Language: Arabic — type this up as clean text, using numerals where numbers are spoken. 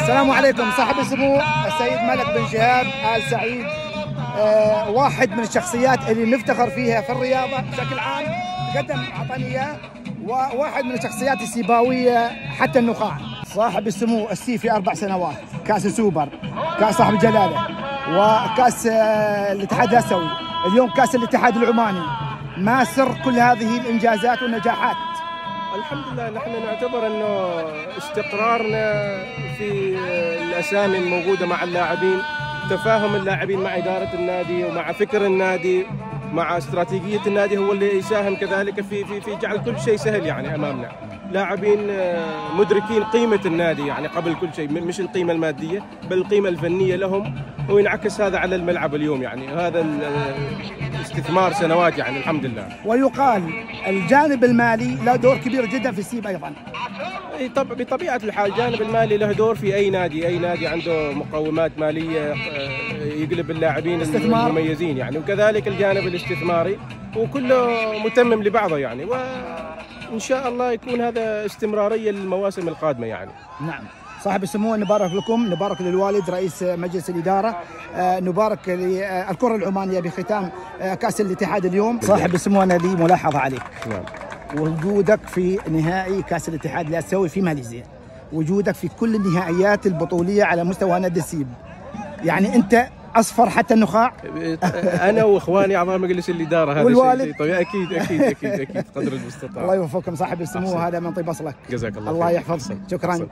السلام عليكم. صاحب السمو السيد ملك بن شهاب آل سعيد، واحد من الشخصيات اللي نفتخر فيها في الرياضة بشكل عام، تقدم أعطاني إياه، وواحد من الشخصيات السيباوية حتى النخاع. صاحب السمو السيفي 4 سنوات، كاس سوبر، كاس صاحب الجلالة، وكاس الاتحاد الآسيوي، اليوم كاس الاتحاد العماني. ما سر كل هذه الإنجازات والنجاحات؟ الحمد لله، نحن نعتبر انه استقرارنا في الاسامي الموجوده مع اللاعبين، تفاهم اللاعبين مع اداره النادي ومع فكر النادي مع استراتيجيه النادي هو اللي يساهم كذلك في جعل كل شيء سهل يعني امامنا. لاعبين مدركين قيمه النادي يعني قبل كل شيء، مش القيمه الماديه بل القيمه الفنيه لهم، وينعكس هذا على الملعب اليوم. يعني هذا استثمار سنوات يعني الحمد لله. ويقال الجانب المالي له دور كبير جدا في السيب ايضا. بطبيعه الحال الجانب المالي له دور في اي نادي، اي نادي عنده مقومات ماليه يقلب اللاعبين المميزين يعني، وكذلك الجانب الاستثماري، وكله متمم لبعضه يعني، وان شاء الله يكون هذا استمراريه للمواسم القادمه يعني. نعم. صاحب السمو نبارك لكم، نبارك للوالد رئيس مجلس الإدارة، نبارك للكرة العمانية بختام كأس الاتحاد اليوم. صاحب السمو أنا لي ملاحظة عليك. نعم. وجودك في نهائي كأس الاتحاد الآسيوي في ماليزيا، وجودك في كل النهائيات البطولية على مستوى نادي السيب، يعني أنت أصفر حتى النخاع. انا واخواني اعضاء مجلس الاداره هذا والوالد. طيب اكيد قدر المستطاع. الله يوفقكم صاحب السمو، هذا من طيب أصلك. جزاك الله الله خير. يحفظك. شكرا.